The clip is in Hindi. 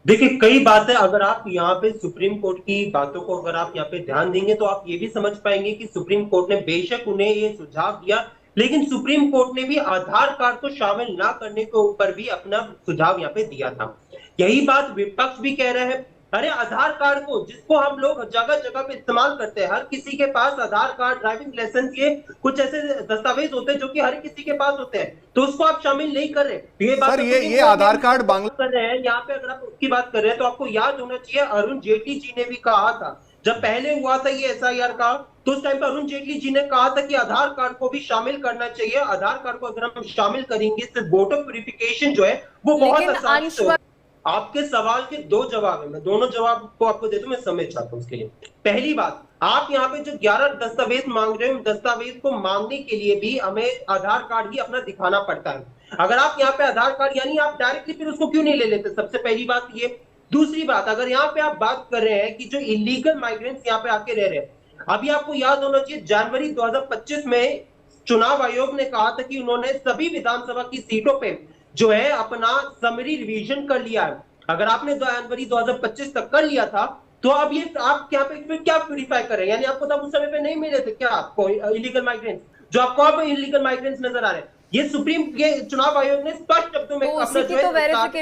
देखिए, कई बातें अगर आप यहाँ पे सुप्रीम कोर्ट की बातों को अगर आप यहाँ पे ध्यान देंगे तो आप ये भी समझ पाएंगे कि सुप्रीम कोर्ट ने बेशक उन्हें ये सुझाव दिया, लेकिन सुप्रीम कोर्ट ने भी आधार कार्ड को शामिल ना करने के ऊपर भी अपना सुझाव यहाँ पे दिया था। यही बात विपक्ष भी कह रहे हैं। अरे आधार कार्ड को, जिसको हम लोग जगह जगह पे इस्तेमाल करते हैं, हर किसी के पास आधार कार्ड, ड्राइविंग लाइसेंस, ये कुछ ऐसे दस्तावेज होते हैं जो कि हर किसी के पास होते हैं, तो उसको आप शामिल नहीं कर रहे। तो ये बात सर तो सुप्रीम ये कोर्ट ने आधार भी कार्ड बांग्ला कर रहे हैं यहाँ पे। अगर आप उसकी बात कर रहे हैं तो आपको याद होना चाहिए, अरुण जेटली जी ने भी कहा था, जब पहले हुआ था ये एसआईआर का, तो उस टाइम पे अरुण जेटली जी ने कहा था कि आधार कार्ड को भी शामिल करना चाहिए। आधार कार्ड को अगर हम शामिल करेंगे तो वोटर वेरिफिकेशन जो है वो बहुत लेकिन आसानी से अंश, हो। आपके सवाल के दो जवाब है, मैं दोनों जवाब को आपको दे दूं, मैं समझ चाहता हूं उसके लिए। पहली बात, आप यहाँ पे जो 11 दस्तावेज मांग रहे हो, दस्तावेज को मांगने के लिए भी हमें आधार कार्ड ही अपना दिखाना पड़ता है। अगर आप यहाँ पे आधार कार्ड, यानी आप डायरेक्टली फिर उसको क्यों नहीं ले लेते, सबसे पहली बात ये। दूसरी बात, अगर यहाँ पे आप बात कर रहे हैं कि जो इलीगल माइग्रेंट्स यहाँ पे आके रह रहे हैं, अभी आपको याद होना चाहिए जनवरी 2025 में चुनाव आयोग ने कहा था कि उन्होंने सभी विधानसभा की सीटों पे जो है अपना समरी रिवीजन कर लिया है। अगर आपने जनवरी 2025 तक कर लिया था, तो अब ये आप क्या पे क्या प्यूरिफाई कर रहे हैं, यानी आपको तब उस समय पे नहीं मिले थे क्या आपको इलीगल माइग्रेंट्स, जो आपको अब इलीगल माइग्रेंट्स नजर आ रहे हैं। ये सुप्रीम, ये चुनाव आयोग ने स्पष्ट शब्दों में तो अपना उसी जो की तो है वेरिफिकेशन